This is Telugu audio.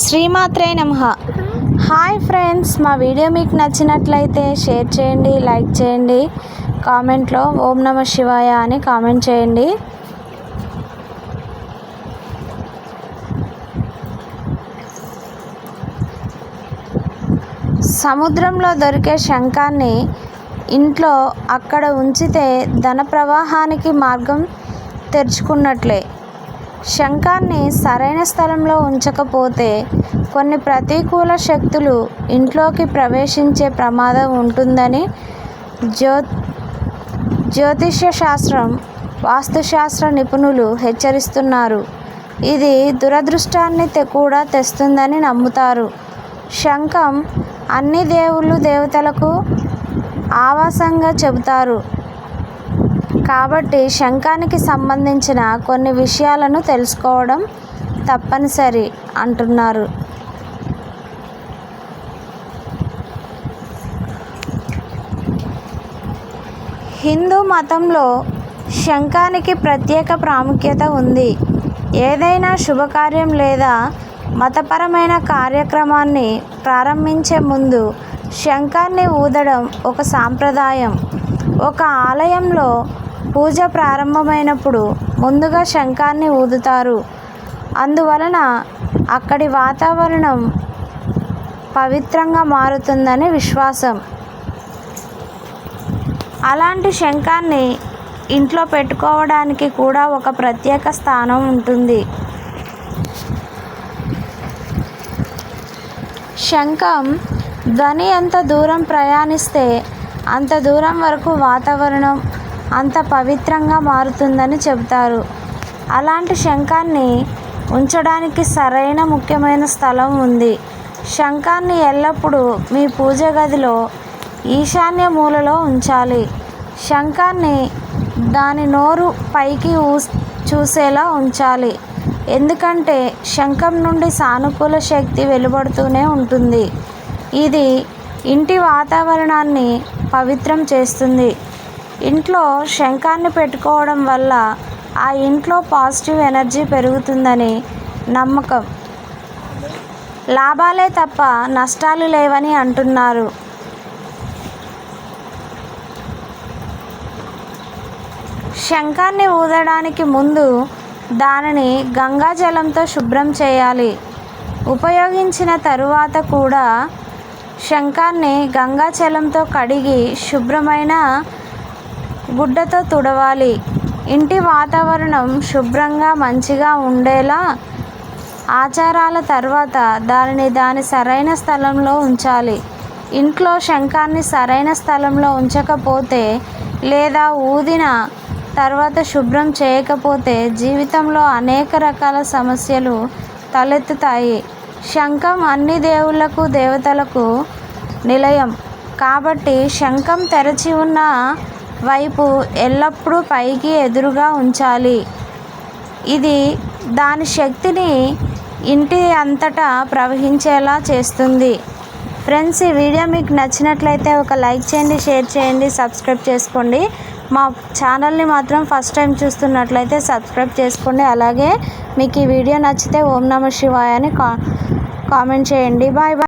శ్రీమాత్రే నమః. హాయ్ ఫ్రెండ్స్, మా వీడియో మీకు నచ్చినట్లయితే షేర్ చేయండి, లైక్ చేయండి, కామెంట్లో ఓం నమ శివాయ అని కామెంట్ చేయండి. సముద్రంలో దొరికే శంఖాన్ని ఇంట్లో అక్కడ ఉంచితే ధన ప్రవాహానికి మార్గం తెరుచుకున్నట్లే. శంఖాన్ని సరైన స్థలంలో ఉంచకపోతే కొన్ని ప్రతికూల శక్తులు ఇంట్లోకి ప్రవేశించే ప్రమాదం ఉంటుందని జ్యోతిష్య శాస్త్రం, వాస్తుశాస్త్ర నిపుణులు హెచ్చరిస్తున్నారు. ఇది దురదృష్టాన్ని కూడా తెస్తుందని నమ్ముతారు. శంఖం అన్ని దేవతలకు ఆవాసంగా చెబుతారు కాబట్టి శంఖానికి సంబంధించిన కొన్ని విషయాలను తెలుసుకోవడం తప్పనిసరి అంటున్నారు. హిందూ మతంలో శంఖానికి ప్రత్యేక ప్రాముఖ్యత ఉంది. ఏదైనా శుభకార్యం లేదా మతపరమైన కార్యక్రమాన్ని ప్రారంభించే ముందు శంఖాన్ని ఊదడం ఒక సాంప్రదాయం. ఒక ఆలయంలో పూజ ప్రారంభమైనప్పుడు ముందుగా శంఖాన్ని ఊదుతారు. అందువలన అక్కడి వాతావరణం పవిత్రంగా మారుతుందని విశ్వాసం. అలాంటి శంఖాన్ని ఇంట్లో పెట్టుకోవడానికి కూడా ఒక ప్రత్యేక స్థానం ఉంటుంది. శంఖం ధ్వని ఎంత దూరం ప్రయాణిస్తే అంత దూరం వరకు వాతావరణం అంత పవిత్రంగా మారుతుందని చెబుతారు. అలాంటి శంఖాన్ని ఉంచడానికి సరైన ముఖ్యమైన స్థలం ఉంది. శంఖాన్ని ఎల్లప్పుడూ మీ పూజ గదిలో ఈశాన్య మూలలో ఉంచాలి. శంఖాన్ని దాని నోరు పైకి చూసేలా ఉంచాలి. ఎందుకంటే శంఖం నుండి సానుకూల శక్తి వెలువడుతూనే ఉంటుంది. ఇది ఇంటి వాతావరణాన్ని పవిత్రం చేస్తుంది. ఇంట్లో శంఖాన్ని పెట్టుకోవడం వల్ల ఆ ఇంట్లో పాజిటివ్ ఎనర్జీ పెరుగుతుందని నమ్మకం. లాభాలే తప్ప నష్టాలు లేవని అంటున్నారు. శంఖాన్ని ఊదడానికి ముందు దానిని గంగాజలంతో శుభ్రం చేయాలి. ఉపయోగించిన తరువాత కూడా శంఖాన్ని గంగాజలంతో కడిగి శుభ్రమైన గుడ్డతో తుడవాలి. ఇంటి వాతావరణం శుభ్రంగా మంచిగా ఉండేలా ఆచారాల తర్వాత దానిని దాని సరైన స్థలంలో ఉంచాలి. ఇంట్లో శంఖాన్ని సరైన స్థలంలో ఉంచకపోతే లేదా ఊదిన తర్వాత శుభ్రం చేయకపోతే జీవితంలో అనేక రకాల సమస్యలు తలెత్తుతాయి. శంఖం అన్ని దేవతలకు నిలయం కాబట్టి శంఖం తెరచి ఉన్న వైపు ఎల్లప్పుడూ పైకి ఎదురుగా ఉంచాలి. ఇది దాని శక్తిని ఇంటి అంతటా ప్రవహించేలా చేస్తుంది. ఫ్రెండ్స్, ఈ వీడియో మీకు నచ్చినట్లయితే ఒక లైక్ చేయండి, షేర్ చేయండి, సబ్స్క్రైబ్ చేసుకోండి. మా ఛానల్ని మాత్రం ఫస్ట్ టైం చూస్తున్నట్లయితే సబ్స్క్రైబ్ చేసుకోండి. అలాగే మీకు ఈ వీడియో నచ్చితే ఓం నమ శివాయ అని కామెంట్ చేయండి. Bye bye.